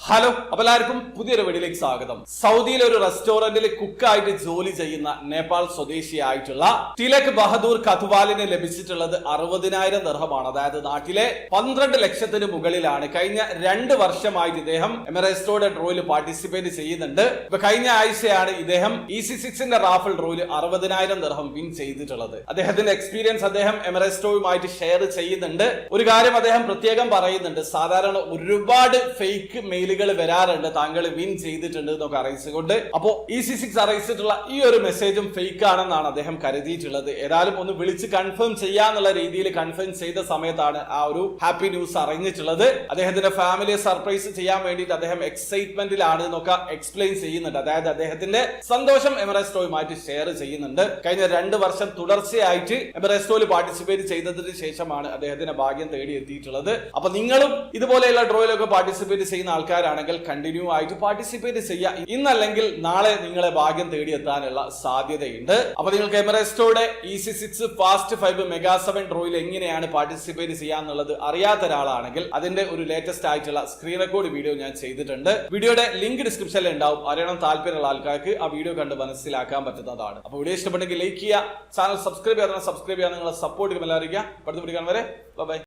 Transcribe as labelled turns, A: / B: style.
A: Hello, അപ്പോൾ എല്ലാവർക്കും പുതിയൊരു വീഡിയോയിലേക്ക് സ്വാഗതം. സൗദിയിലെ ഒരു റെസ്റ്റോറന്റിൽ കുക്കായിട്ട് ജോലി ചെയ്യുന്ന നേപ്പാൾ സ്വദേശിയായിട്ടുള്ള തിലക് ബഹദൂർ കഥുവാലിന് ലഭിച്ചിട്ടുള്ളത് 60,000 ദിർഹമാണ്. അതായത് നാട്ടിലെ 12 ലക്ഷത്തിന് മുകളിലാണ്. കഴിഞ്ഞ 2 വർഷമായിട്ട് ഇദ്ദേഹം എമിറേറ്റ്സ് ഡ്രോയിൽ പാർട്ടിസിപ്പേറ്റ് ചെയ്യുന്നുണ്ട്. ഇപ്പൊ കഴിഞ്ഞ ആഴ്ചയാണ് ഇദ്ദേഹം EC6ന്റെ റാഫിൾ ഡ്രോയിൽ 60,000 ദിർഹം വിൻ ചെയ്തിട്ടുള്ളത്. അദ്ദേഹത്തിന്റെ എക്സ്പീരിയൻസ് അദ്ദേഹം എമിറേറ്റ്സ് ഷെയർ ചെയ്യുന്നുണ്ട്. ഒരു കാര്യം അദ്ദേഹം പ്രത്യേകം പറയുന്നുണ്ട്, സാധാരണ ഒരുപാട് ഫേക്ക് മെയിലുകൾ വരാറുണ്ട്, താങ്കൾ വിൻ ചെയ്തിട്ടുണ്ട് എന്നൊക്കെ അറിയിച്ചുകൊണ്ട്. അപ്പോ EC6 അറിയിച്ചിട്ടുള്ള ഈ ഒരു മെസ്സേജും ഫേക്ക് ആണെന്നാണ് അദ്ദേഹം കരുതിയിട്ടുള്ളത്. ഏതായാലും ഒന്ന് വിളിച്ച് കൺഫേം ചെയ്യാന്നുള്ള രീതിയിൽ കൺഫേം ചെയ്ത സമയത്താണ് ആ ഒരു ഹാപ്പി ന്യൂസ് അറിഞ്ഞിട്ടുള്ളത്. അദ്ദേഹത്തിന്റെ ഫാമിലിയെ സർപ്രൈസ് ചെയ്യാൻ വേണ്ടിയിട്ട് അദ്ദേഹം എക്സൈറ്റ്മെന്റിലാണ് എന്നൊക്കെ എക്സ്പ്ലെയിൻ ചെയ്യുന്നുണ്ട്. അതായത് അദ്ദേഹത്തിന്റെ സന്തോഷം എമിറേറ്റ്സ് ഷെയർ ചെയ്യുന്നുണ്ട്. കഴിഞ്ഞ 2 വർഷം തുടർച്ചയായിട്ട് എമിറേറ്റ്സ് പാർട്ടിസിപ്പേറ്റ് ചെയ്തതിന് ശേഷമാണ് അദ്ദേഹത്തിന് ഭാഗ്യം തേടി എത്തിയിട്ടുള്ളത്. അപ്പൊ നിങ്ങളും ഇതുപോലെയുള്ള ഡ്രോയിലൊക്കെ പാർട്ടിസിപ്പേറ്റ് ചെയ്യുന്ന ആൾക്കാരാണെങ്കിൽ കണ്ടിന്യൂ ആയിട്ട് പാർട്ടിസിപ്പേറ്റ് ചെയ്യുക. ഇന്നല്ലെങ്കിൽ നാളെ നിങ്ങളെ ഭാഗ്യം തേടിയെത്താനുള്ള സാധ്യതയുണ്ട്. അപ്പൊ നിങ്ങൾക്ക് എമിറേറ്റ്സ് EC6 ഫാസ്റ്റ് 5 മെഗാ 7 ഡ്രോയിൽ എങ്ങനെയാണ് പാർട്ടിസിപ്പേറ്റ് ചെയ്യാന്നുള്ളത് അറിയാത്ത ഒരാളാണെങ്കിൽ അതിന്റെ ഒരു ലേറ്റസ്റ്റ് ആയിട്ടുള്ള സ്ക്രീൻ റെക്കോർഡ് വീഡിയോ ഞാൻ ചെയ്തിട്ടുണ്ട്. വീഡിയോയുടെ ലിങ്ക് ഡിസ്ക്രിപ്ഷനിൽ ഉണ്ടാവും. അറിയണം താല്പര്യമുള്ള ആൾക്കാർക്ക് ആ വീഡിയോ കണ്ട് മനസ്സിലാക്കാൻ പറ്റുന്നതാണ്. അപ്പൊ വീഡിയോ ഇഷ്ടപ്പെട്ടെങ്കിൽ ലൈക്ക് ചെയ്യുക, ചാനൽ സബ്സ്ക്രൈബ് ചെയ്യാൻ നിങ്ങളെ സപ്പോർട്ട് എല്ലാവരും. അടുത്ത വീഡിയോ കാണും വരെ ബൈ.